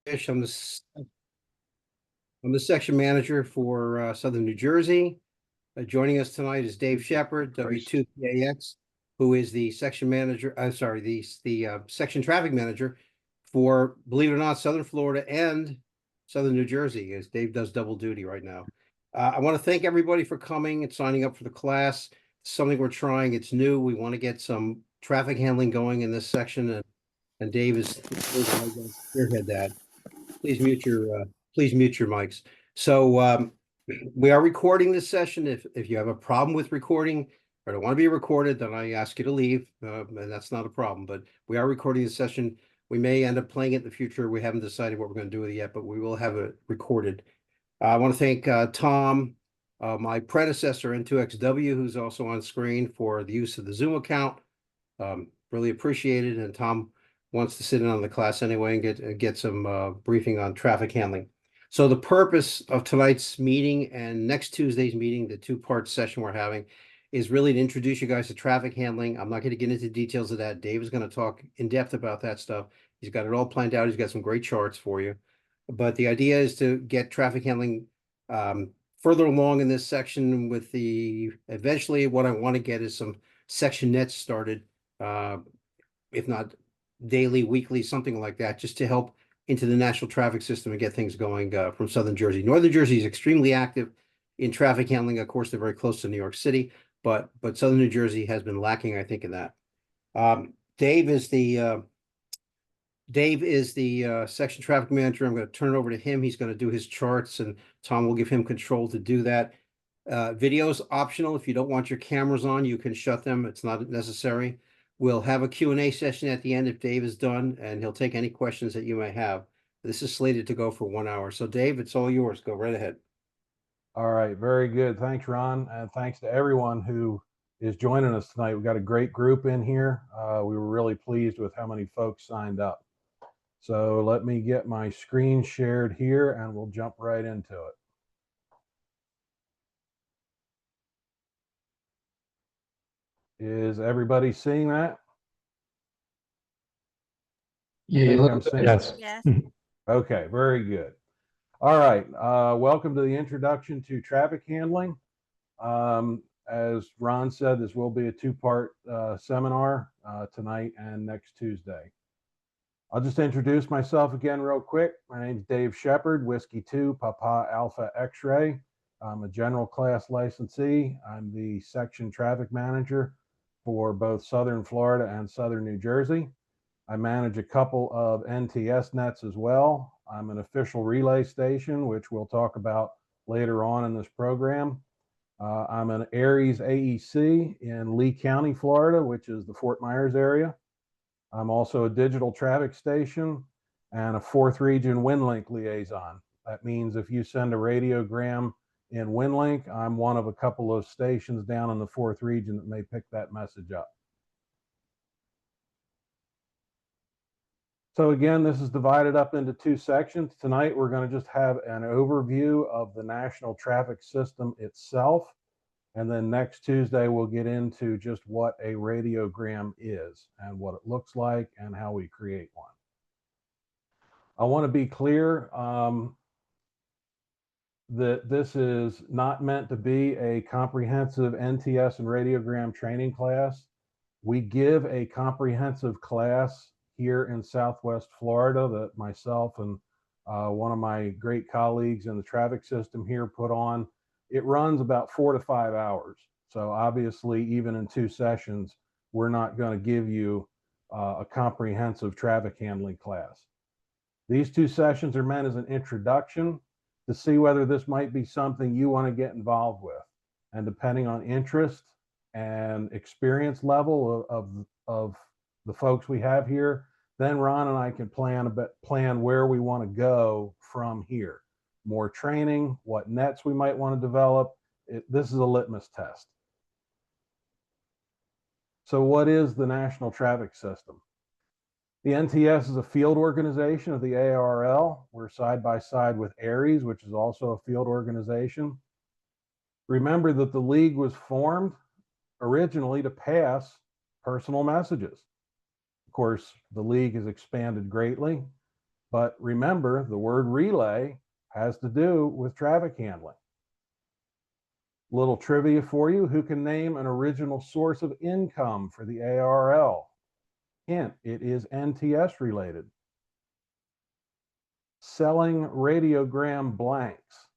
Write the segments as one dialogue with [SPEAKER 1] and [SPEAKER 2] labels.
[SPEAKER 1] I'm the section manager for Southern New Jersey. Joining us tonight is Dave Shepard, W2PAX, who is the section manager, the section traffic manager for, believe it or not, Southern Florida and Southern New Jersey, as Dave does double duty right now. I want to thank everybody for coming and signing up for the class. It's something we're trying. It's new. We want to get some traffic handling going in this section, and Dave is spearhead that. Please mute your mics. So we are recording this session. If you have a problem with recording or don't want to be recorded, then I ask you to leave, and that's not a problem. But we are recording this session. We may end up playing it in the future. We haven't decided what we're going to do with it yet, but we will have it recorded. I want to thank Tom, my predecessor N2XW, who's also on screen, for the use of the Zoom account. Really appreciate it. And Tom wants to sit in on the class anyway and get some briefing on traffic handling. So the purpose of tonight's meeting and next Tuesday's meeting, the two-part session we're having, is really to introduce you guys to traffic handling. I'm not going to get into details of that. Dave is going to talk in depth about that stuff. He's got it all planned out. He's got some great charts for you. But the idea is to get traffic handling further along in this section with eventually what I want to get is some section nets started, if not daily, weekly, something like that, just to help into the national traffic system and get things going from Southern Jersey. Northern Jersey is extremely active in traffic handling. Of course, they're very close to New York City, but Southern New Jersey has been lacking, I think, in that. Dave is the section traffic manager. I'm going to turn it over to him. He's going to do his charts, and Tom will give him control to do that. Video is optional. If you don't want your cameras on, you can shut them. It's not necessary. We'll have a Q&A session at the end if Dave is done, and he'll take any questions that you may have. This is slated to go for 1 hour. So Dave, it's all yours. Go right ahead.
[SPEAKER 2] All right, very good. Thanks, Ron, and thanks to everyone who is joining us tonight. We've got a great group in here. We were really pleased with how many folks signed up. So let me get my screen shared here and we'll jump right into it. Is everybody seeing that?
[SPEAKER 3] Yeah, yes.
[SPEAKER 4] Yes.
[SPEAKER 2] Okay, very good. All right, welcome to the introduction to traffic handling. As Ron said, this will be a two-part seminar tonight and next Tuesday. I'll just introduce myself again real quick. My name's Dave Shepard, Whiskey 2, Papa Alpha X-Ray. I'm a general class licensee. I'm the section traffic manager for both Southern Florida and Southern New Jersey. I manage a couple of NTS nets as well. I'm an official relay station, which we'll talk about later on in this program. I'm an ARRL AEC in Lee County, Florida, which is the Fort Myers area. I'm also a digital traffic station and a 4th region WinLink liaison. That means if you send a radiogram in WinLink, I'm one of a couple of stations down in the 4th region that may pick that message up. So again, this is divided up into two sections. Tonight, we're going to just have an overview of the national traffic system itself. And then next Tuesday, we'll get into just what a radiogram is and what it looks like and how we create one. I want to be clear that this is not meant to be a comprehensive NTS and radiogram training class. We give a comprehensive class here in Southwest Florida that myself and one of my great colleagues in the traffic system here put on. It runs about 4 to 5 hours. So obviously, even in two sessions, we're not going to give you a comprehensive traffic handling class. These two sessions are meant as an introduction to see whether this might be something you want to get involved with. And depending on interest and experience level of the folks we have here, then Ron and I can plan where we want to go from here. More training, what nets we might want to develop. This is a litmus test. So what is the National Traffic System? The NTS is a field organization of the ARRL. We're side by side with ARRL, which is also a field organization. Remember that the league was formed originally to pass personal messages. Of course, the league has expanded greatly. But remember, the word relay has to do with traffic handling. Little trivia for you: who can name an original source of income for the ARRL? Hint, it is NTS related. Selling radiogram blanks.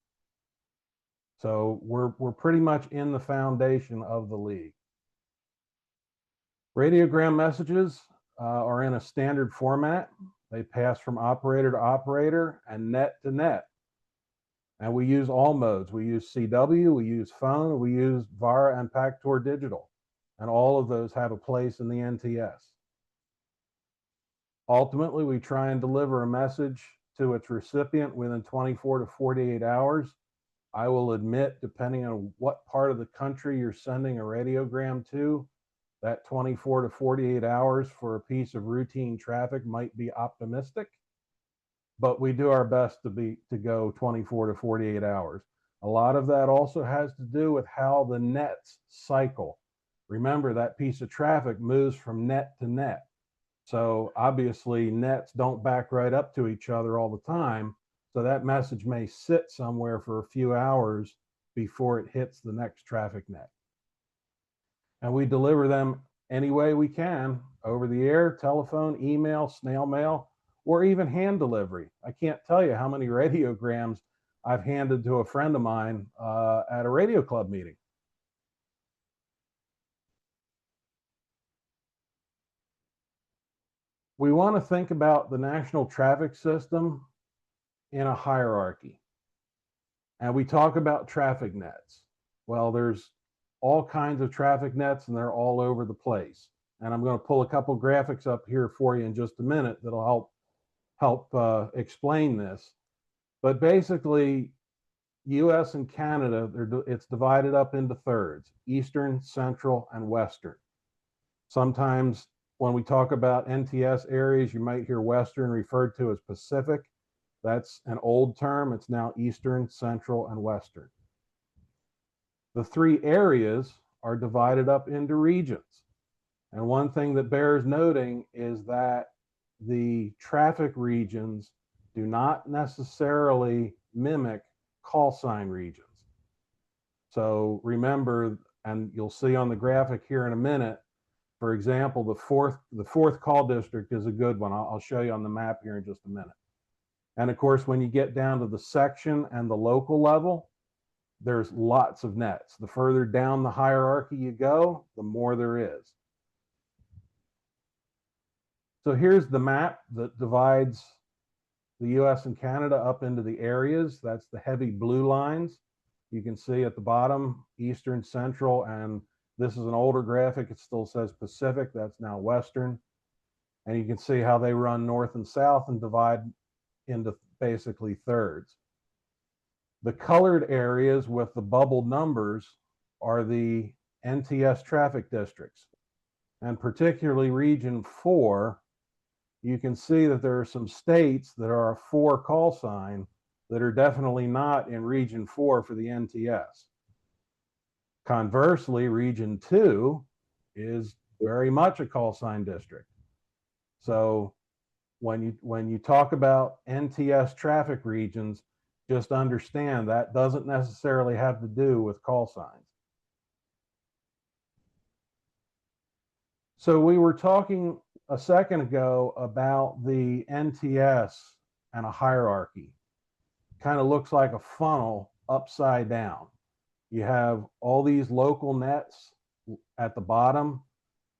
[SPEAKER 2] So we're pretty much in the foundation of the league. Radiogram messages are in a standard format. They pass from operator to operator and net to net. And we use all modes. We use CW, we use phone, we use VARA and Pactor Digital. And all of those have a place in the NTS. Ultimately, we try and deliver a message to its recipient within 24 to 48 hours. I will admit, depending on what part of the country you're sending a radiogram to, that 24 to 48 hours for a piece of routine traffic might be optimistic, but we do our best to go 24 to 48 hours. A lot of that also has to do with how the nets cycle. Remember, that piece of traffic moves from net to net. So obviously nets don't back right up to each other all the time. So that message may sit somewhere for a few hours before it hits the next traffic net. And we deliver them any way we can: over the air, telephone, email, snail mail, or even hand delivery. I can't tell you how many radiograms I've handed to a friend of mine at a radio club meeting. We want to think about the national traffic system in a hierarchy. And we talk about traffic nets. Well, there's all kinds of traffic nets and they're all over the place. And I'm going to pull a couple graphics up here for you in just a minute that'll help explain this. But basically, US and Canada, it's divided up into thirds: Eastern, Central, and Western. Sometimes when we talk about NTS areas, you might hear Western referred to as Pacific. That's an old term. It's now Eastern, Central, and Western. The three areas are divided up into regions. And one thing that bears noting is that the traffic regions do not necessarily mimic call sign regions. So remember, and you'll see on the graphic here in a minute, for example, the fourth call district is a good one. I'll show you on the map here in just a minute. And of course, when you get down to the section and the local level, there's lots of nets. The further down the hierarchy you go, the more there is. So here's the map that divides the US and Canada up into the areas. That's the heavy blue lines. You can see at the bottom, Eastern, Central, and this is an older graphic. It still says Pacific. That's now Western. And you can see how they run north and south and divide into basically thirds. The colored areas with the bubbled numbers are the NTS traffic districts. And particularly Region 4, you can see that there are some states that are a 4 call sign that are definitely not in Region 4 for the NTS. Conversely, Region 2 is very much a call sign district. So when you talk about NTS traffic regions, just understand that doesn't necessarily have to do with call signs. So we were talking a second ago about the NTS and a hierarchy. Kind of looks like a funnel upside down. You have all these local nets at the bottom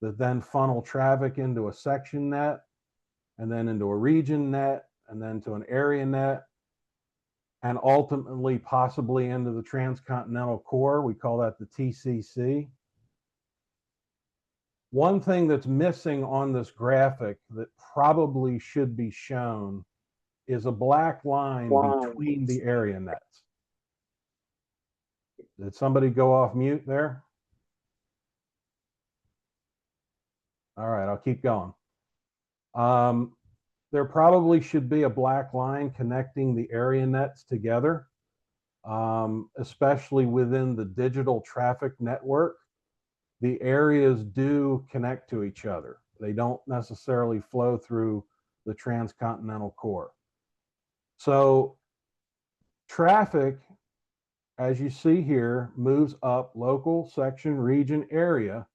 [SPEAKER 2] that then funnel traffic into a section net, and then into a region net, and then to an area net, and ultimately possibly into the transcontinental core. We call that the TCC. One thing that's missing on this graphic that probably should be shown is a black line between the area nets. Did somebody go off mute there? All right, I'll keep going. There probably should be a black line connecting the area nets together, especially within the digital traffic network. The areas do connect to each other. They don't necessarily flow through the transcontinental core. So traffic, as you see here, moves up local, section, region, area,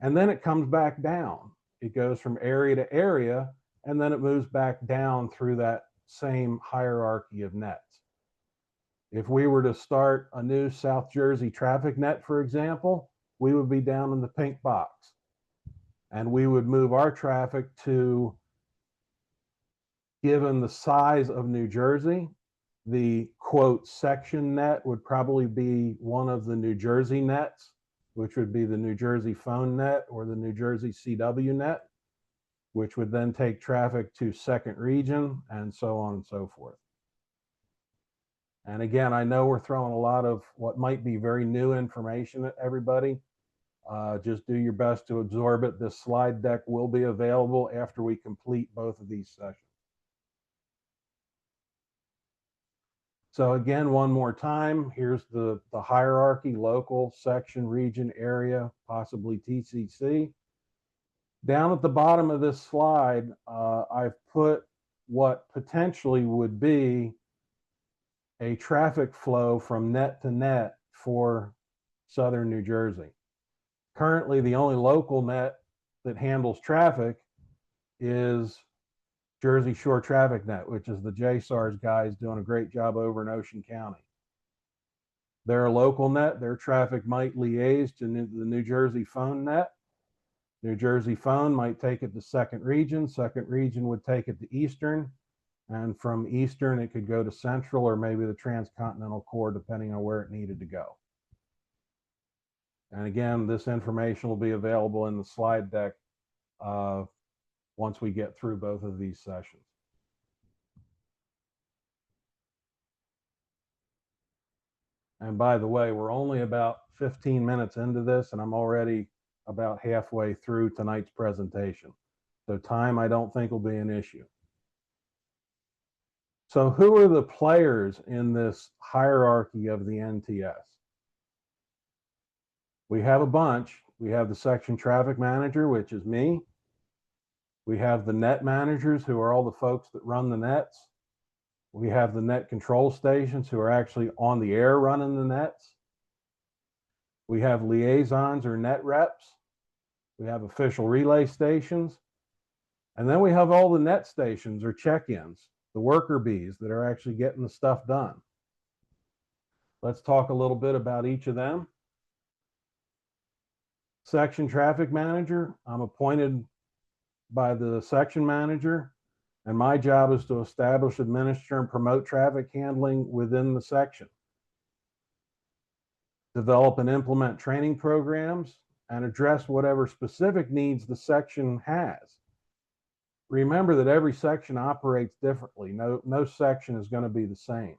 [SPEAKER 2] and then it comes back down. It goes from area to area, and then it moves back down through that same hierarchy of nets. If we were to start a new South Jersey traffic net, for example, we would be down in the pink box. And we would move our traffic to, given the size of New Jersey, the quote section net would probably be one of the New Jersey nets, which would be the New Jersey phone net or the New Jersey CW net, which would then take traffic to second region and so on and so forth. And again, I know we're throwing a lot of what might be very new information at everybody. Just do your best to absorb it. This slide deck will be available after we complete both of these sessions. So again, one more time, here's the hierarchy: local, section, region, area, possibly TCC. Down at the bottom of this slide, I've put what potentially would be a traffic flow from net to net for southern New Jersey. Currently, the only local net that handles traffic is Jersey Shore Traffic Net, which is the JSARS guys doing a great job over in Ocean County. They're a local net. Their traffic might liaise to the New Jersey phone net. New Jersey phone might take it to second region. Second region would take it to Eastern. And from Eastern, it could go to Central or maybe the Transcontinental Core, depending on where it needed to go. And again, this information will be available in the slide deck once we get through both of these sessions. And by the way, we're only about 15 minutes into this, and I'm already about halfway through tonight's presentation. So time, I don't think, will be an issue. So who are the players in this hierarchy of the NTS? We have a bunch. We have the section traffic manager, which is me. We have the net managers, who are all the folks that run the nets. We have the net control stations, who are actually on the air running the nets. We have liaisons or net reps. We have official relay stations. And then we have all the net stations or check-ins, the worker bees that are actually getting the stuff done. Let's talk a little bit about each of them. Section traffic manager, I'm appointed by the section manager, and my job is to establish, administer, and promote traffic handling within the section. Develop and implement training programs and address whatever specific needs the section has. Remember that every section operates differently. No section is going to be the same.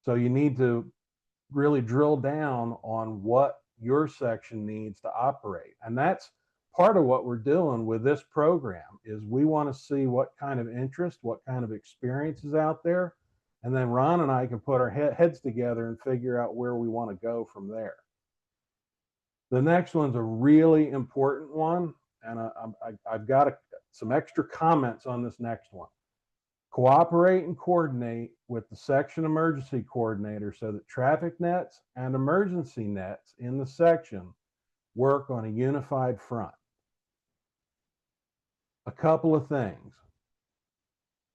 [SPEAKER 2] So you need to really drill down on what your section needs to operate. And that's part of what we're doing with this program, is we want to see what kind of interest, what kind of experience is out there. And then Ron and I can put our heads together and figure out where we want to go from there. The next one's a really important one. And I've got some extra comments on this next one. Cooperate and coordinate with the section emergency coordinator so that traffic nets and emergency nets in the section work on a unified front. A couple of things.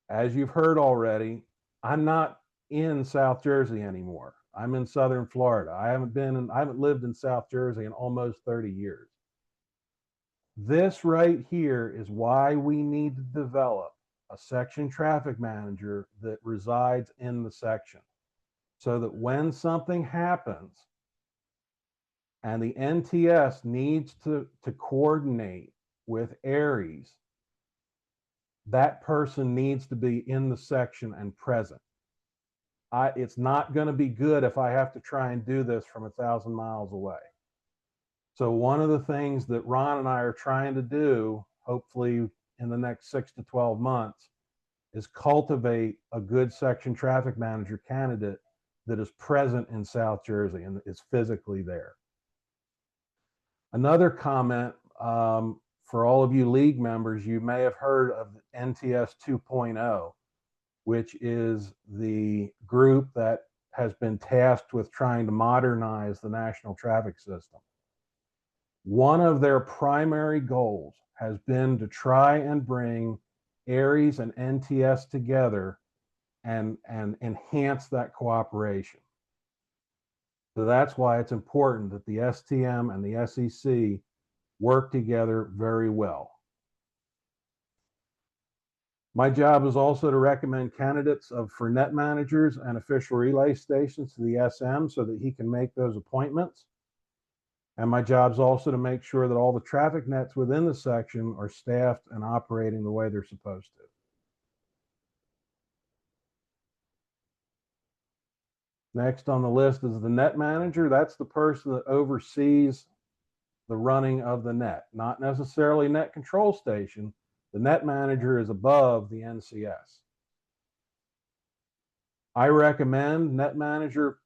[SPEAKER 2] As you've heard already, I'm not in South Jersey anymore. I'm in Southern Florida. I haven't lived in South Jersey in almost 30 years. This right here is why we need to develop a section traffic manager that resides in the section, so that when something happens and the NTS needs to coordinate with ARRL, that person needs to be in the section and present. It's not going to be good if I have to try and do this from 1,000 miles away. So one of the things that Ron and I are trying to do, hopefully in the next 6 to 12 months, is cultivate a good section traffic manager candidate that is present in South Jersey and is physically there. Another comment, for all of you league members, you may have heard of NTS 2.0. which is the group that has been tasked with trying to modernize the national traffic system. One of their primary goals has been to try and bring ARRL and NTS together and enhance that cooperation. So that's why it's important that the STM and the SEC work together very well. My job is also to recommend candidates for net managers and official relay stations to the SM so that he can make those appointments. And my job is also to make sure that all the traffic nets within the section are staffed and operating the way they're supposed to. Next on the list is the net manager. That's the person that oversees the running of the net, not necessarily net control station. The net manager is above the NCS. I recommend net manager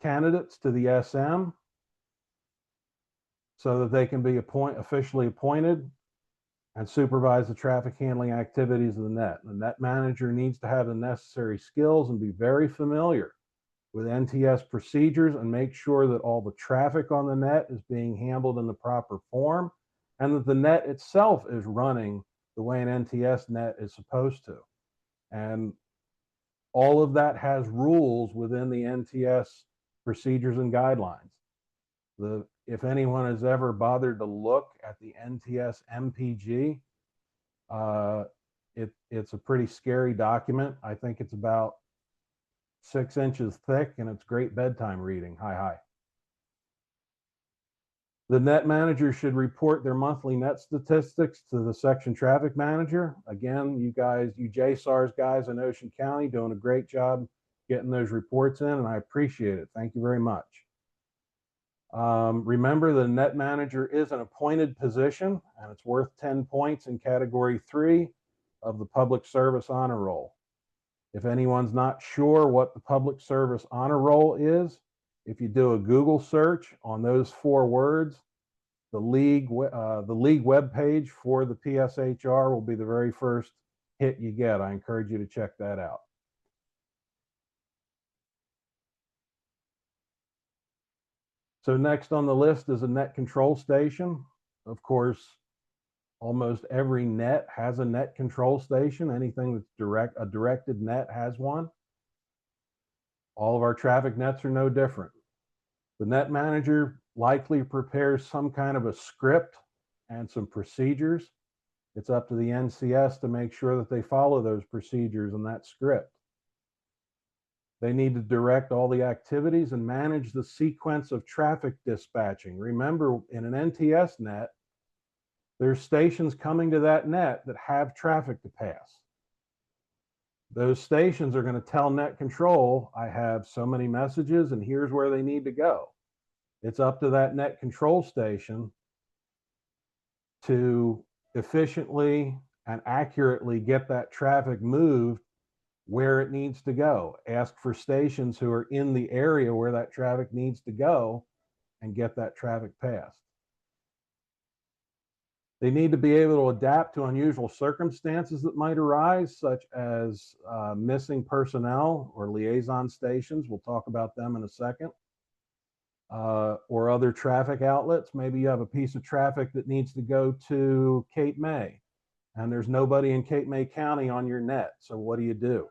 [SPEAKER 2] candidates to the SM so that they can be officially appointed and supervise the traffic handling activities of the net. The net manager needs to have the necessary skills and be very familiar with NTS procedures and make sure that all the traffic on the net is being handled in the proper form and that the net itself is running the way an NTS net is supposed to. And all of that has rules within the NTS procedures and guidelines. If anyone has ever bothered to look at the NTS MPG, it's a pretty scary document. I think it's about 6 inches thick and it's great bedtime reading. Hi. The net manager should report their monthly net statistics to the section traffic manager. Again, you JSARS guys in Ocean County doing a great job getting those reports in, and I appreciate it. Thank you very much. Remember, the net manager is an appointed position and it's worth 10 points in category 3 of the public service honor roll. If anyone's not sure what the public service honor roll is, if you do a Google search on those 4 words, the league webpage for the PSHR will be the very first hit you get. I encourage you to check that out. So next on the list is a net control station. Of course, almost every net has a net control station. Anything that's a directed net has one. All of our traffic nets are no different. The net manager likely prepares some kind of a script and some procedures. It's up to the NCS to make sure that they follow those procedures and that script. They need to direct all the activities and manage the sequence of traffic dispatching. Remember, in an NTS net, there's stations coming to that net that have traffic to pass. Those stations are going to tell net control, I have so many messages and here's where they need to go. It's up to that net control station to efficiently and accurately get that traffic moved where it needs to go. Ask for stations who are in the area where that traffic needs to go and get that traffic passed. They need to be able to adapt to unusual circumstances that might arise, such as missing personnel or liaison stations. We'll talk about them in a second. Or other traffic outlets. Maybe you have a piece of traffic that needs to go to Cape May and there's nobody in Cape May County on your net. So what do?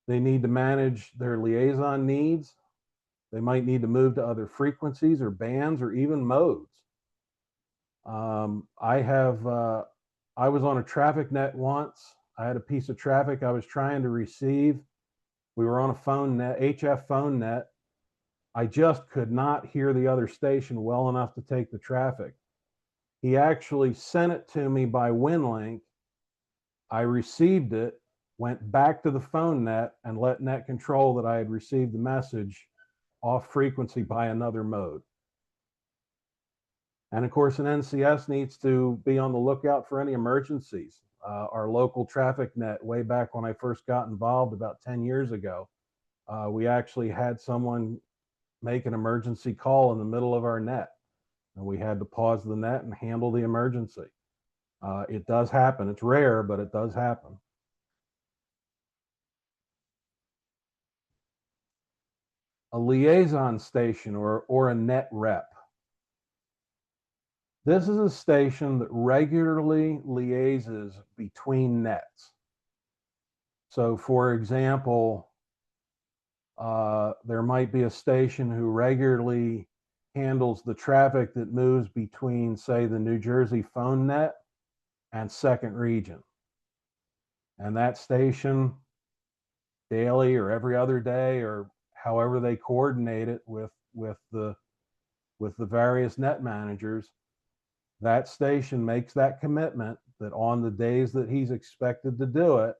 [SPEAKER 2] They need to manage their liaison needs. They might need to move to other frequencies or bands or even modes. I was on a traffic net once. I had a piece of traffic I was trying to receive. We were on a phone net, HF phone net. I just could not hear the other station well enough to take the traffic. He actually sent it to me by WinLink. I received it, went back to the phone net and let net control that I had received the message off frequency by another mode. And of course, an NCS needs to be on the lookout for any emergencies. Our local traffic net, way back when I first got involved about 10 years ago, we actually had someone make an emergency call in the middle of our net. And we had to pause the net and handle the emergency. It does happen. It's rare, but it does happen. a liaison station or a net rep. This is a station that regularly liaises between nets. So for example, there might be a station who regularly handles the traffic that moves between, say, the New Jersey phone net and second region. And that station daily or every other day or however they coordinate it with the various net managers, that station makes that commitment that on the days that he's expected to do it,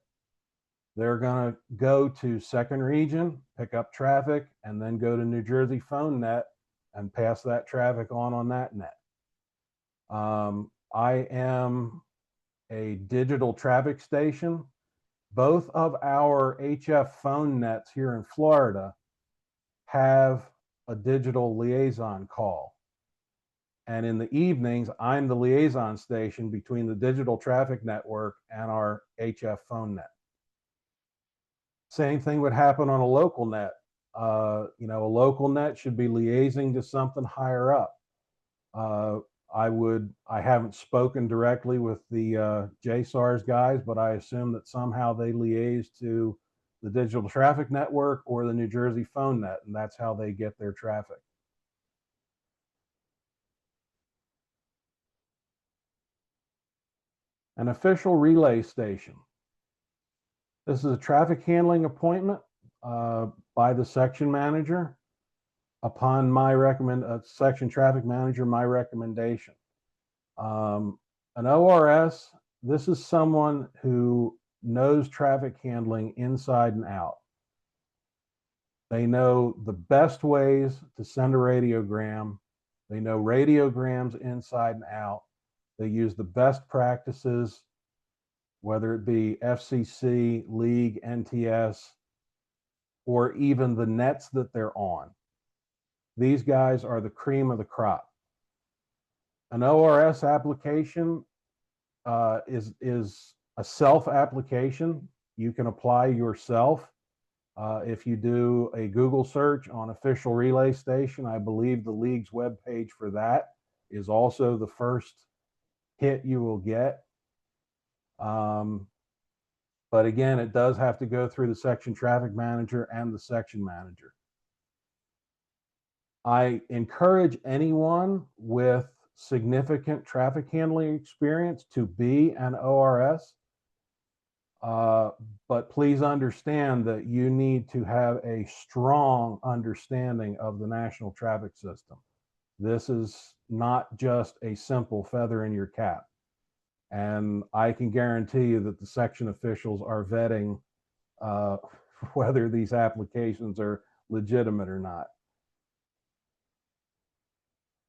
[SPEAKER 2] they're going to go to second region, pick up traffic, and then go to New Jersey phone net and pass that traffic on that net. I am a digital traffic station. Both of our HF phone nets here in Florida have a digital liaison call. And in the evenings, I'm the liaison station between the digital traffic network and our HF phone net. Same thing would happen on a local net. A local net should be liaising to something higher up. I haven't spoken directly with the JSARS guys, but I assume that somehow they liaise to the digital traffic network or the New Jersey phone net, and that's how they get their traffic. An official relay station. This is a traffic handling appointment by the section manager upon my section traffic manager, my recommendation. An ORS, this is someone who knows traffic handling inside and out. They know the best ways to send a radiogram. They know radiograms inside and out. They use the best practices, whether it be FCC, League, NTS, or even the nets that they're on. These guys are the cream of the crop. An ORS application is a self-application. You can apply yourself. If you do a Google search on official relay station, I believe the League's webpage for that is also the first hit you will get. But again, it does have to go through the section traffic manager and the section manager. I encourage anyone with significant traffic handling experience to be an ORS. But please understand that you need to have a strong understanding of the national traffic system. This is not just a simple feather in your cap. And I can guarantee you that the section officials are vetting whether these applications are legitimate or not.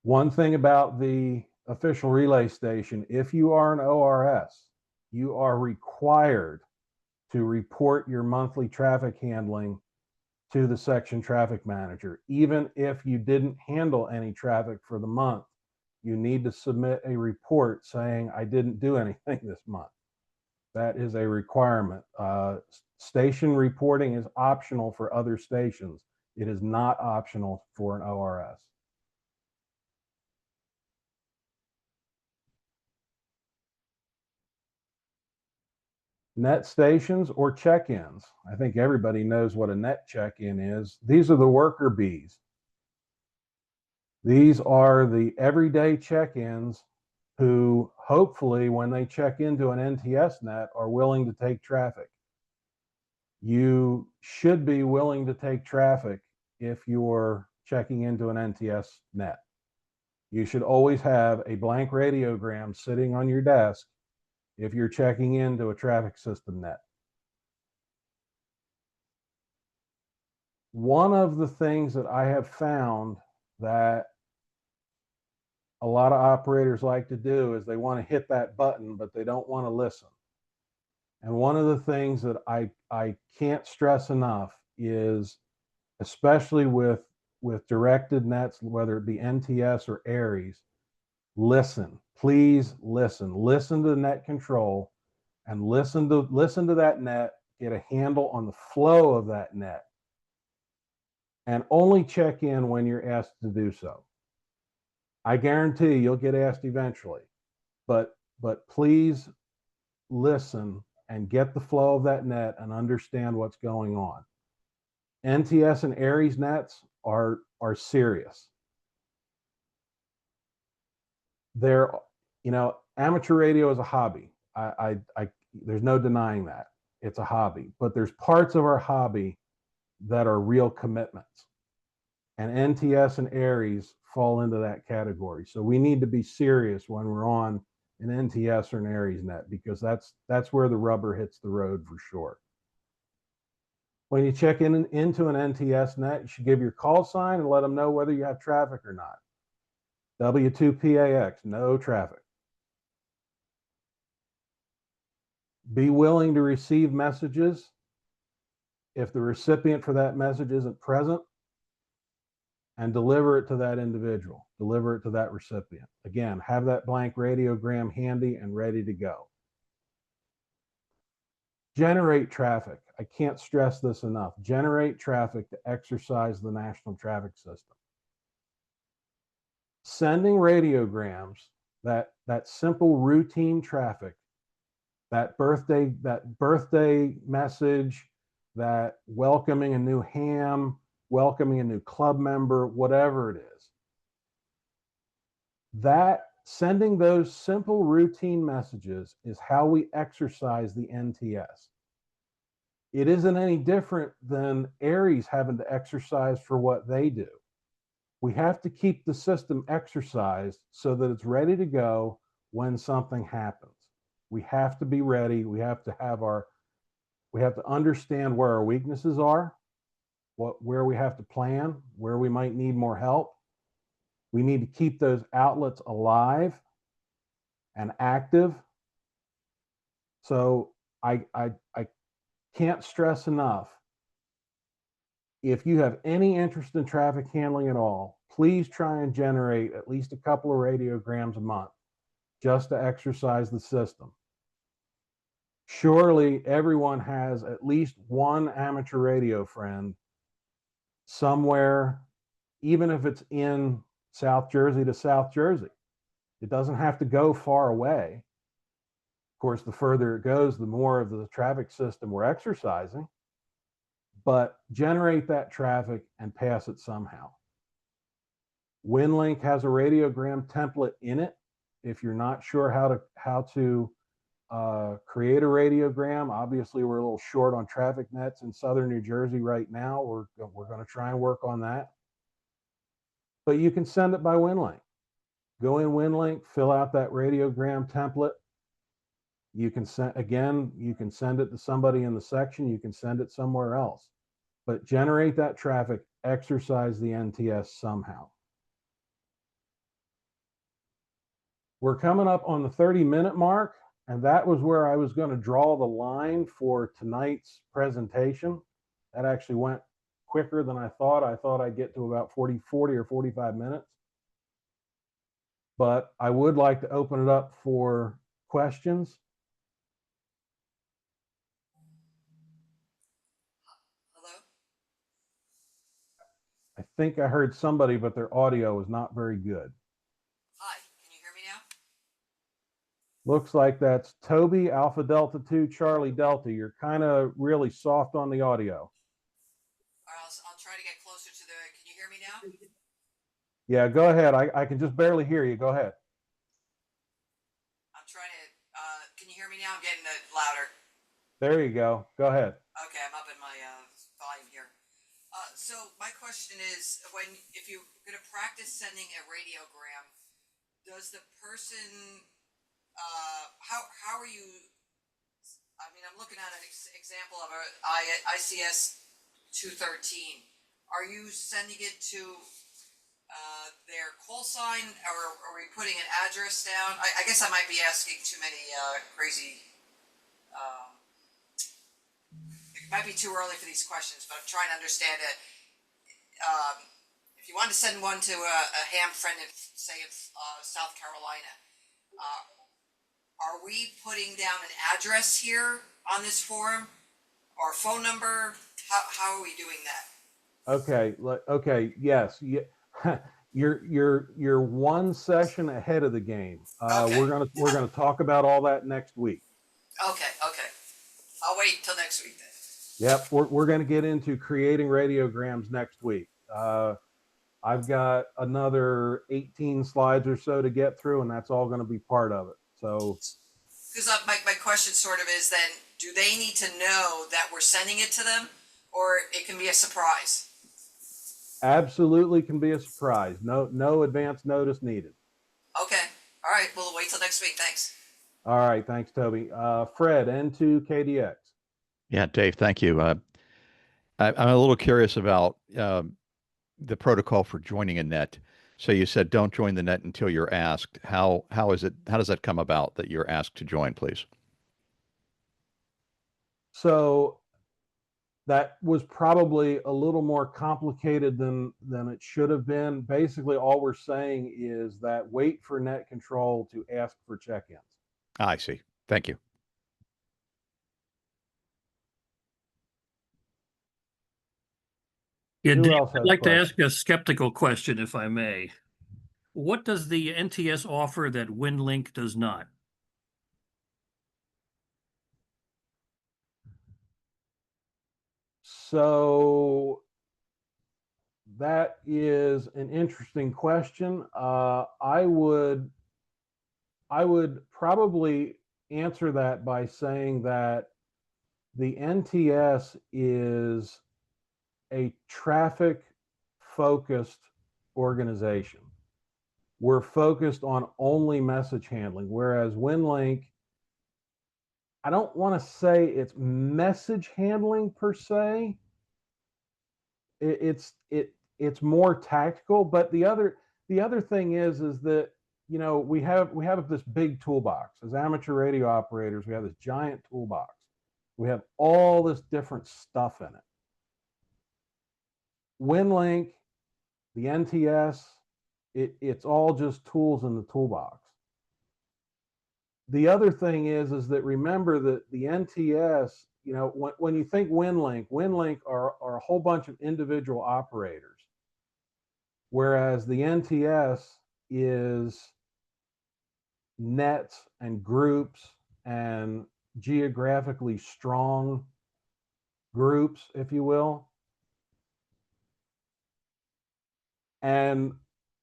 [SPEAKER 2] One thing about the official relay station, if you are an ORS, you are required to report your monthly traffic handling to the section traffic manager. Even if you didn't handle any traffic for the month, you need to submit a report saying, I didn't do anything this month. That is a requirement. Station reporting is optional for other stations. It is not optional for an ORS. Net stations or check-ins. I think everybody knows what a net check-in is. These are the worker bees. These are the everyday check-ins who hopefully when they check into an NTS net are willing to take traffic. You should be willing to take traffic if you're checking into an NTS net. You should always have a blank radiogram sitting on your desk if you're checking into a traffic system net. One of the things that I have found that a lot of operators like to do is they want to hit that button, but they don't want to listen. And one of the things that I can't stress enough is, especially with directed nets, whether it be NTS or ARRL, listen, please listen. Listen to the net control and listen to that net, get a handle on the flow of that net. and only check in when you're asked to do so. I guarantee you'll get asked eventually, but please listen and get the flow of that net and understand what's going on. NTS and ARRL nets are serious. They're, amateur radio is a hobby. There's no denying that. It's a hobby, but there's parts of our hobby that are real commitments. And NTS and ARRL fall into that category. So we need to be serious when we're on an NTS or an ARRL net, because that's where the rubber hits the road for sure. When you check into an NTS net, you should give your call sign and let them know whether you have traffic or not. W2PAX, no traffic. Be willing to receive messages if the recipient for that message isn't present, and deliver it to that individual, deliver it to that recipient. Again, have that blank radiogram handy and ready to go. Generate traffic. I can't stress this enough. Generate traffic to exercise the national traffic system. Sending radiograms, that simple routine traffic, that birthday message, that welcoming a new ham, welcoming a new club member, whatever it is. That sending those simple routine messages is how we exercise the NTS. It isn't any different than ARRL having to exercise for what they do. We have to keep the system exercised so that it's ready to go when something happens. We have to be ready. We have to understand where our weaknesses are, where we have to plan, where we might need more help. We need to keep those outlets alive and active. So I can't stress enough, if you have any interest in traffic handling at all, please try and generate at least a couple of radiograms a month just to exercise the system. Surely everyone has at least one amateur radio friend somewhere, even if it's in South Jersey to South Jersey. It doesn't have to go far away. Of course, the further it goes, the more of the traffic system we're exercising. But generate that traffic and pass it somehow. WinLink has a radiogram template in it. If you're not sure how to create a radiogram, obviously we're a little short on traffic nets in southern New Jersey right now. We're going to try and work on that. But you can send it by WinLink. Go in WinLink, fill out that radiogram template. You can send it to somebody in the section. You can send it somewhere else. But generate that traffic, exercise the NTS somehow. We're coming up on the 30-minute mark, and that was where I was going to draw the line for tonight's presentation. That actually went quicker than I thought. I thought I'd get to about 40 or 45 minutes. But I would like to open it up for questions.
[SPEAKER 4] Hello?
[SPEAKER 2] I think I heard somebody, but their audio was not very good.
[SPEAKER 4] Hi, can you hear me now?
[SPEAKER 2] Looks like that's Toby, Alpha Delta 2, Charlie Delta. You're kind of really soft on the audio.
[SPEAKER 4] All right, I'll try to get closer to can you hear me now?
[SPEAKER 2] Yeah, go ahead. I can just barely hear you. Go ahead.
[SPEAKER 4] I'm trying to, can you hear me now? I'm getting it louder.
[SPEAKER 2] There you go. Go ahead.
[SPEAKER 4] Okay, I'm up in my volume here. So my question is, if you're going to practice sending a radiogram, does the person, how are you, I mean, I'm looking at an example of a ICS 213. Are you sending it to their call sign, or are we putting an address down? I guess I might be asking too many crazy. It might be too early for these questions, but I'm trying to understand it. If you want to send one to a ham friend in, say, in South Carolina, are we putting down an address here on this form or phone number? How are we doing that?
[SPEAKER 2] Okay, okay, yes, you're one session ahead of the game.
[SPEAKER 4] Okay.
[SPEAKER 2] We're gonna talk about all that next week.
[SPEAKER 4] Okay. Okay. I'll wait until next week then.
[SPEAKER 2] Yep, we're gonna get into creating radiograms next week. I've got another 18 slides or so to get through, and that's all going to be part of it. So,
[SPEAKER 4] Because my question sort of is then, do they need to know that we're sending it to them, or it can be a surprise?
[SPEAKER 2] absolutely can be a surprise. No advance notice needed.
[SPEAKER 4] Okay. All right. We'll wait till next week. Thanks.
[SPEAKER 2] All right, thanks, Toby. Fred, N2 KDX.
[SPEAKER 5] Yeah, Dave, thank you. I'm a little curious about the protocol for joining a net. So you said don't join the net until you're asked. How is it? How does that come about that you're asked to join, please?
[SPEAKER 2] So that was probably a little more complicated than it should have been. Basically, all we're saying is that wait for net control to ask for check-ins.
[SPEAKER 5] I see. Thank you.
[SPEAKER 3] Yeah,
[SPEAKER 2] Who
[SPEAKER 3] Dave,
[SPEAKER 2] else
[SPEAKER 3] I'd
[SPEAKER 2] has
[SPEAKER 3] like to
[SPEAKER 2] questions?
[SPEAKER 3] ask a skeptical question, if I may. What does the NTS offer that WinLink does not?
[SPEAKER 2] So that is an interesting question. I would probably answer that by saying that the NTS is a traffic focused organization. We're focused on only message handling, whereas WinLink, I don't want to say it's message handling per se. It's more tactical, but the other thing is that we have this big toolbox as amateur radio operators. We have this giant toolbox. We have all this different stuff in it. WinLink, the NTS, it's all just tools in the toolbox. The other thing is that remember that the NTS, when you think WinLink are a whole bunch of individual operators, whereas the NTS is nets and groups and geographically strong groups, if you will. And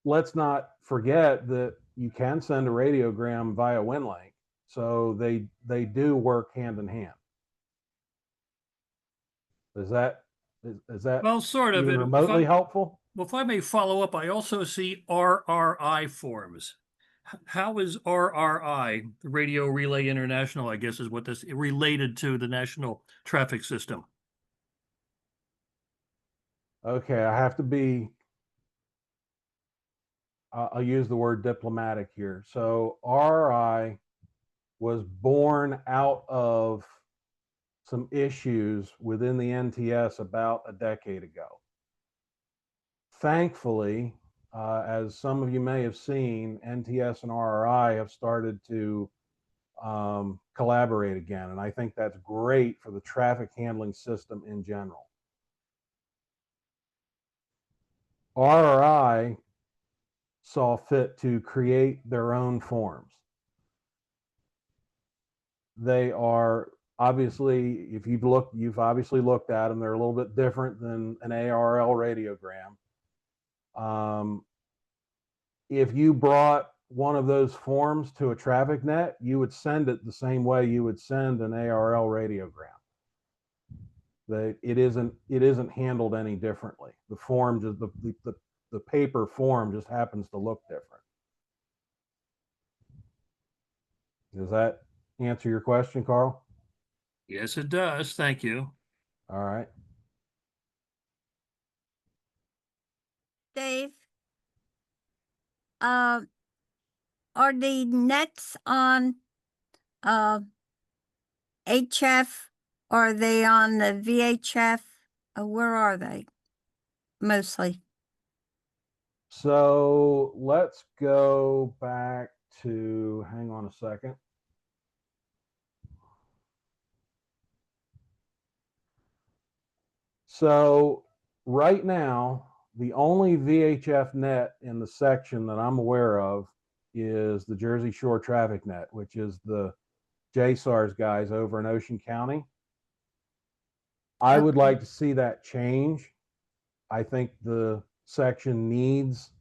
[SPEAKER 2] let's not forget that you can send a radiogram via WinLink, so they do work hand in hand. Is that
[SPEAKER 3] Well, sort of.
[SPEAKER 2] even
[SPEAKER 3] And
[SPEAKER 2] remotely helpful?
[SPEAKER 3] Well, if I may follow up, I also see RRI forms. How is RRI, the Radio Relay International, I guess is what this related to the national traffic system?
[SPEAKER 2] Okay, I have to be, I'll use the word diplomatic here. So RRI was born out of some issues within the NTS about a decade ago. Thankfully, as some of you may have seen, NTS and RRI have started to collaborate again. And I think that's great for the traffic handling system in general. RRI saw fit to create their own forms. They are obviously, if you've obviously looked at them, they're a little bit different than an ARRL radiogram. If you brought one of those forms to a traffic net, you would send it the same way you would send an ARRL radiogram. It isn't handled any differently. The form just the paper form just happens to look different. Does that answer your question, Carl?
[SPEAKER 3] Yes, it does. Thank you.
[SPEAKER 2] All right.
[SPEAKER 6] Dave, are the nets on HF? Or are they on the VHF? Where are they mostly?
[SPEAKER 2] So let's go back to, hang on a second. So right now, the only VHF net in the section that I'm aware of is the Jersey Shore Traffic Net, which is the JSARS guys over in Ocean County. I would like to see that change. I think the section needs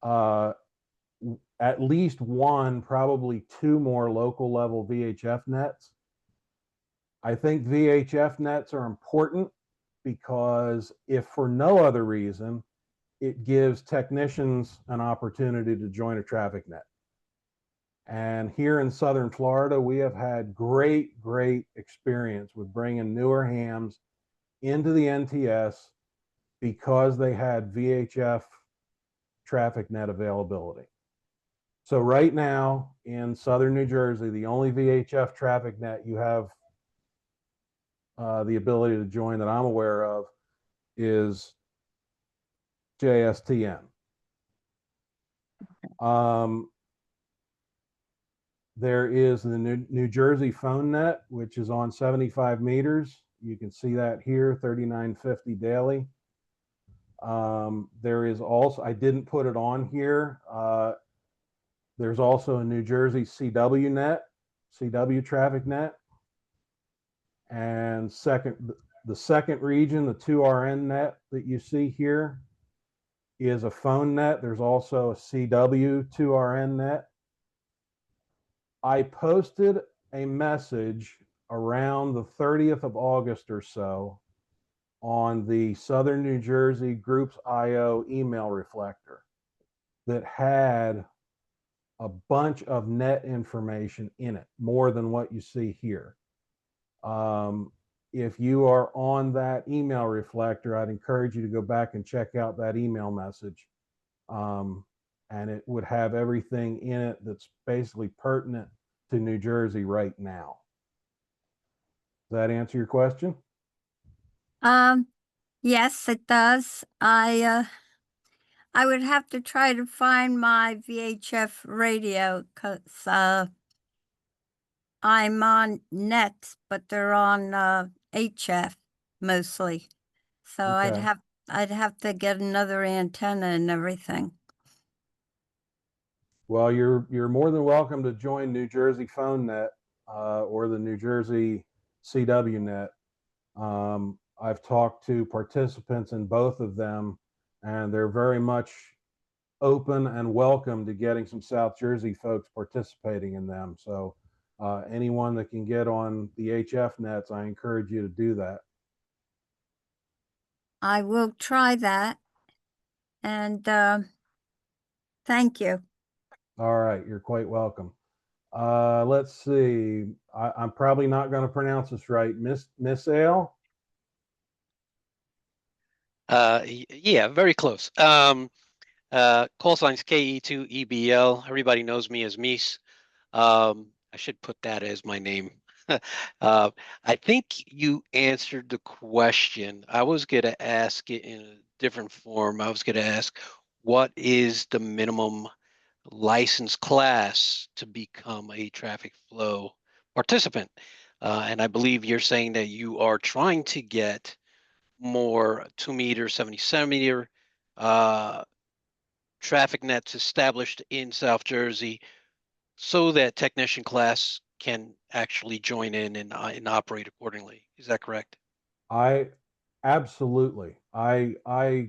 [SPEAKER 2] at least one, probably two more local level VHF nets. I think VHF nets are important because if for no other reason, it gives technicians an opportunity to join a traffic net. And here in Southern Florida, we have had great experience with bringing newer hams into the NTS because they had VHF traffic net availability. So right now in Southern New Jersey, the only VHF traffic net you have the ability to join that I'm aware of is JSTN. There is the New Jersey phone net, which is on 75 meters. You can see that here, 3950 daily. There is also, I didn't put it on here. There's also a New Jersey CW net, CW traffic net. And the second region, the 2RN net that you see here is a phone net. There's also a CW 2RN net. I posted a message around the 30th of August or so on the Southern New Jersey Groups IO email reflector that had a bunch of net information in it, more than what you see here. If you are on that email reflector, I'd encourage you to go back and check out that email message. And it would have everything in it that's basically pertinent to New Jersey right now. Does that answer your question?
[SPEAKER 6] Yes, it does. I would have to try to find my VHF radio because I'm on nets, but they're on HF mostly. So
[SPEAKER 2] Okay.
[SPEAKER 6] I'd have to get another antenna and everything.
[SPEAKER 2] Well, you're more than welcome to join New Jersey Phone Net or the New Jersey CW Net. I've talked to participants in both of them, and they're very much open and welcome to getting some South Jersey folks participating in them. So anyone that can get on the HF nets, I encourage you to do that.
[SPEAKER 6] I will try that. And thank you.
[SPEAKER 2] All right, you're quite welcome. Let's see. I'm probably not going to pronounce this right. Miss Ale?
[SPEAKER 7] Yeah, very close. Call signs KE2EBL. Everybody knows me as Mies. I should put that as my name. I think you answered the question. I was going to ask it in a different form. I was going to ask, what is the minimum license class to become a traffic flow participant? And I believe you're saying that you are trying to get more 2 meter, 70 centimeter traffic nets established in South Jersey so that technician class can actually join in and operate accordingly. Is that correct?
[SPEAKER 2] I absolutely. I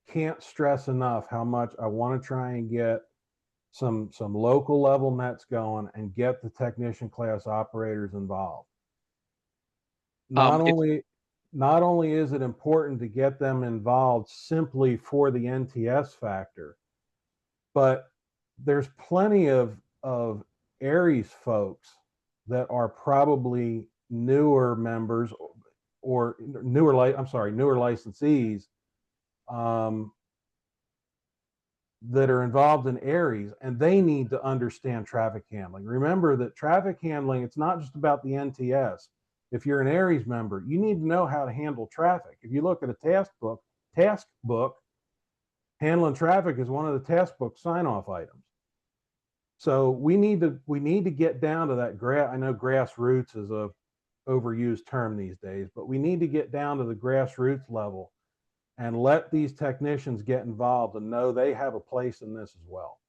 [SPEAKER 2] can't stress enough how much I want to try and get some local level nets going and get the technician class operators involved. Not only is it important to get them involved simply for the NTS factor, but there's plenty of ARRL folks that are probably newer members or newer licensees that are involved in ARRLs, and they need to understand traffic handling. Remember that traffic handling, it's not just about the NTS. If you're an ARRLs member, you need to know how to handle traffic. If you look at a task book, handling traffic is one of the task book sign-off items. So we need to get down to that I know grassroots is a overused term these days, but we need to get down to the grassroots level and let these technicians get involved and know they have a place in this as well.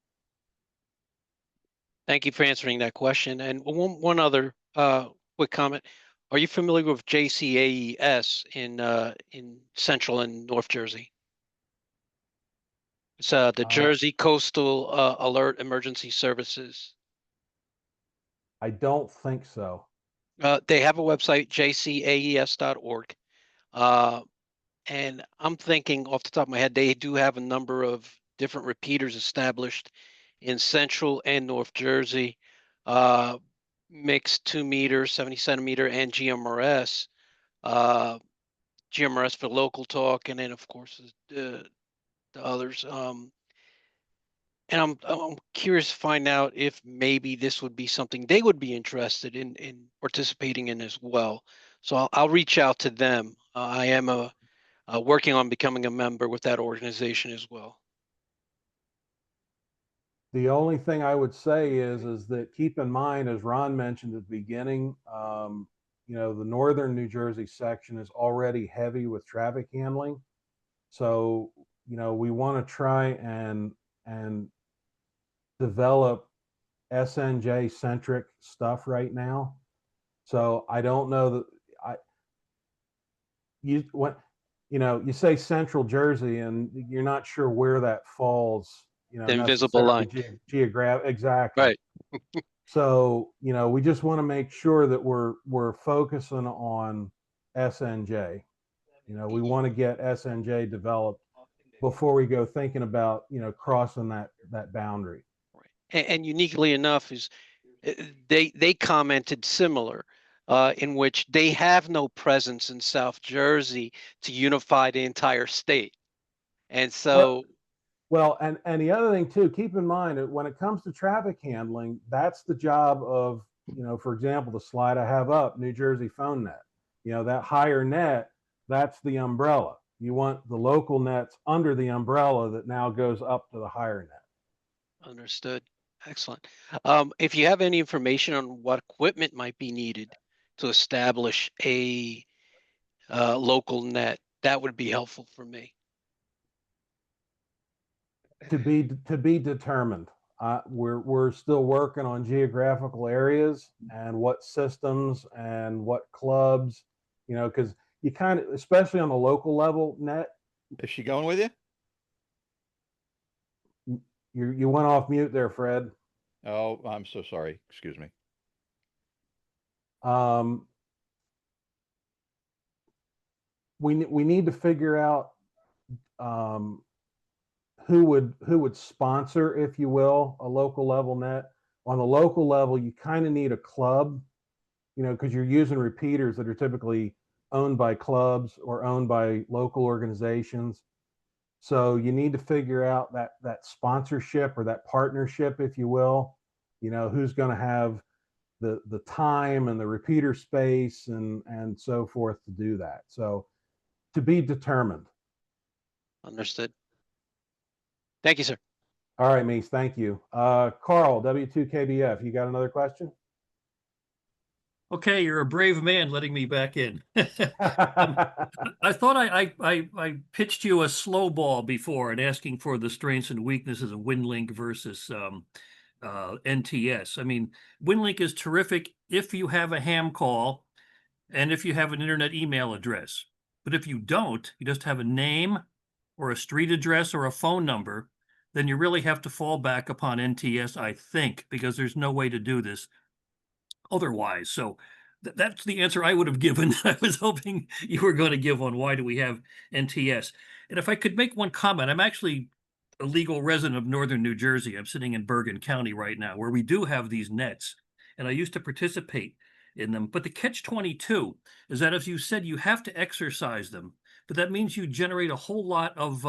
[SPEAKER 7] Thank you for answering that question. And one other quick comment. Are you familiar with JCAES in Central and North Jersey? It's the Jersey Coastal Alert Emergency Services.
[SPEAKER 2] I don't think so.
[SPEAKER 7] They have a website, jcaes.org. And I'm thinking off the top of my head, they do have a number of different repeaters established in Central and North Jersey, mixed 2 meter, 70 centimeter, and GMRS. GMRS for local talk, and then of course the others. And I'm curious to find out if maybe this would be something they would be interested in participating in as well. So I'll reach out to them. I am working on becoming a member with that organization as well.
[SPEAKER 2] The only thing I would say is that keep in mind, as Ron mentioned at the beginning, you know, the northern New Jersey section is already heavy with traffic handling. So, you know, we want to try and develop SNJ centric stuff right now. So I don't know that you say Central Jersey and you're not sure where that falls, you know,
[SPEAKER 7] The invisible line.
[SPEAKER 2] Geographic, exactly.
[SPEAKER 7] Right.
[SPEAKER 2] So, you know, we just want to make sure that we're focusing on SNJ. You know, we want to get SNJ developed before we go thinking about, you know, crossing that boundary.
[SPEAKER 7] Right. And uniquely enough is they commented similar, in which they have no presence in South Jersey to unify the entire state. And so
[SPEAKER 2] Well, and the other thing too, keep in mind that when it comes to traffic handling, that's the job of, you know, for example, the slide I have up, New Jersey phone net. You know, that higher net, that's the umbrella. You want the local nets under the umbrella that now goes up to the higher net.
[SPEAKER 7] understood. Excellent. If you have any information on what equipment might be needed to establish a local net, that would be helpful for me.
[SPEAKER 2] To be determined. We're still working on geographical areas and what systems and what clubs, you know, because you kind of, especially on the local level net.
[SPEAKER 5] Is she going with you?
[SPEAKER 2] You went off mute there, Fred.
[SPEAKER 5] Oh, I'm so sorry. Excuse me.
[SPEAKER 2] We need to figure out who would sponsor, if you will, a local level net. On the local level, you kind of need a club, you know, because you're using repeaters that are typically owned by clubs or owned by local organizations. So you need to figure out that sponsorship or that partnership, if you will, you know, who's going to have the time and the repeater space and so forth to do that. So to be determined.
[SPEAKER 7] Understood. Thank you, sir.
[SPEAKER 2] All right, Mies, thank you. Carl, W2KBF, you got another question?
[SPEAKER 3] Okay, you're a brave man letting me back in. I thought I pitched you a slow ball before and asking for the strengths and weaknesses of WinLink versus NTS. I mean, WinLink is terrific if you have a ham call and if you have an internet email address. But if you don't, you just have a name or a street address or a phone number, then you really have to fall back upon NTS, I think, because there's no way to do this otherwise. So that's the answer I would have given. I was hoping you were going to give one. Why do we have NTS? And if I could make one comment, I'm actually a legal resident of northern New Jersey. I'm sitting in Bergen County right now, where we do have these nets, and I used to participate in them. But the catch-22 is that, as you said, you have to exercise them, but that means you generate a whole lot of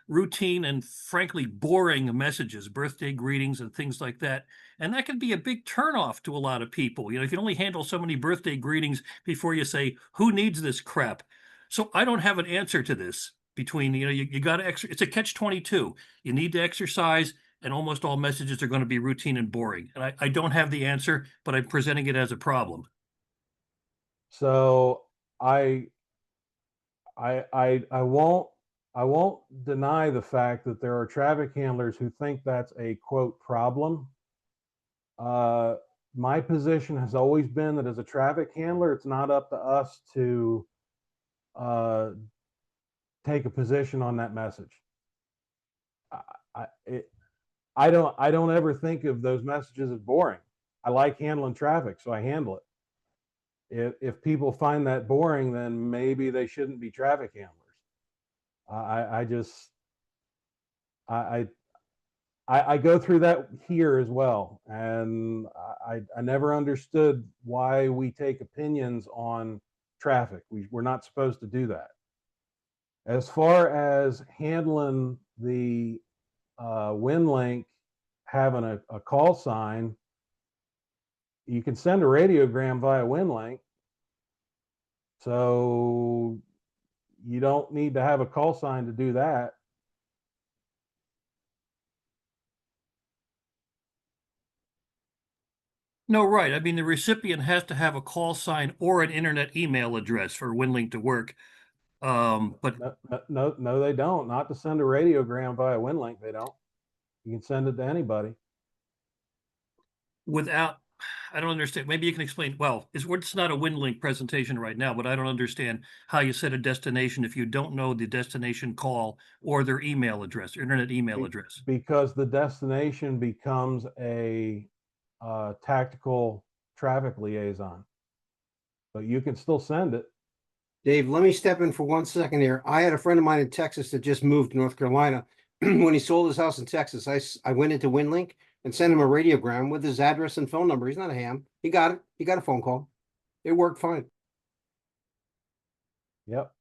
[SPEAKER 3] routine and frankly boring messages, birthday greetings and things like that. And that can be a big turnoff to a lot of people. You know, if you only handle so many birthday greetings before you say, who needs this crap? So I don't have an answer to this between, you know, you got to, it's a catch-22. You need to exercise, and almost all messages are going to be routine and boring. And I don't have the answer, but I'm presenting it as a problem.
[SPEAKER 2] So I won't I won't deny the fact that there are traffic handlers who think that's a quote problem. My position has always been that as a traffic handler, it's not up to us to take a position on that message. I don't ever think of those messages as boring. I like handling traffic, so I handle it. If people find that boring, then maybe they shouldn't be traffic handlers. I go through that here as well, and I never understood why we take opinions on traffic. We're not supposed to do that. As far as handling the WinLink having a call sign, you can send a radiogram via WinLink, so you don't need to have a call sign to do that.
[SPEAKER 3] No, right. I mean, the recipient has to have a call sign or an internet email address for WinLink to work. But
[SPEAKER 2] No, they don't. Not to send a radiogram via WinLink, they don't. You can send it to anybody.
[SPEAKER 3] without, I don't understand. Maybe you can explain. Well, it's not a WinLink presentation right now, but I don't understand how you set a destination if you don't know the destination call or their email address, or internet email address.
[SPEAKER 2] Because the destination becomes a tactical traffic liaison. But you can still send it.
[SPEAKER 1] Dave, let me step in for 1 second here. I had a friend of mine in Texas that just moved to North Carolina. When he sold his house in Texas, I went into WinLink and sent him a radiogram with his address and phone number. He's not a ham. He got it. He got a phone call. It worked fine.
[SPEAKER 2] Yep.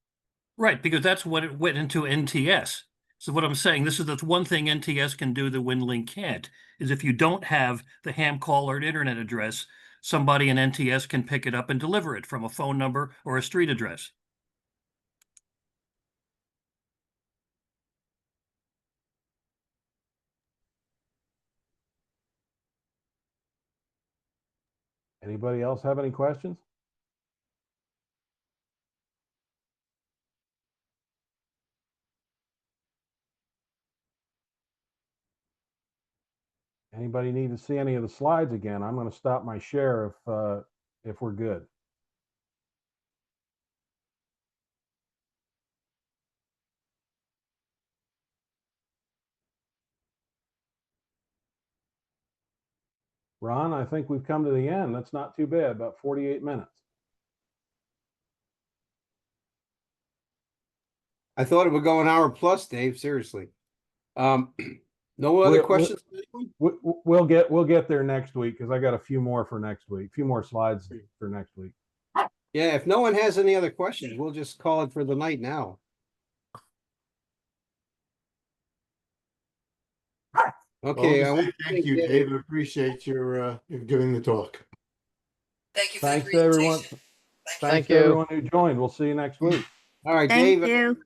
[SPEAKER 3] Right, because that's what it went into NTS. So what I'm saying, this is the one thing NTS can do that WinLink can't, is if you don't have the ham call or an internet address, somebody in NTS can pick it up and deliver it from a phone number or a street address.
[SPEAKER 2] Anybody else have any questions? Anybody need to see any of the slides again? I'm going to stop my share if we're good. Ron, I think we've come to the end. That's not too bad, about 48 minutes.
[SPEAKER 1] I thought it would go an hour plus, Dave, seriously. No other questions?
[SPEAKER 2] We'll get there next week because I got a few more for next week, a few more slides for next week.
[SPEAKER 1] Yeah, if no one has any other questions, we'll just call it for the night now. Okay, I
[SPEAKER 8] Well,
[SPEAKER 1] want to
[SPEAKER 8] thank you, Dave. I appreciate your giving the talk.
[SPEAKER 4] Thank you for
[SPEAKER 2] Thanks
[SPEAKER 4] the
[SPEAKER 2] to everyone.
[SPEAKER 4] presentation.
[SPEAKER 2] Thanks to everyone who joined. We'll see you next week.
[SPEAKER 1] All right,
[SPEAKER 6] Thank
[SPEAKER 1] Dave.
[SPEAKER 6] you.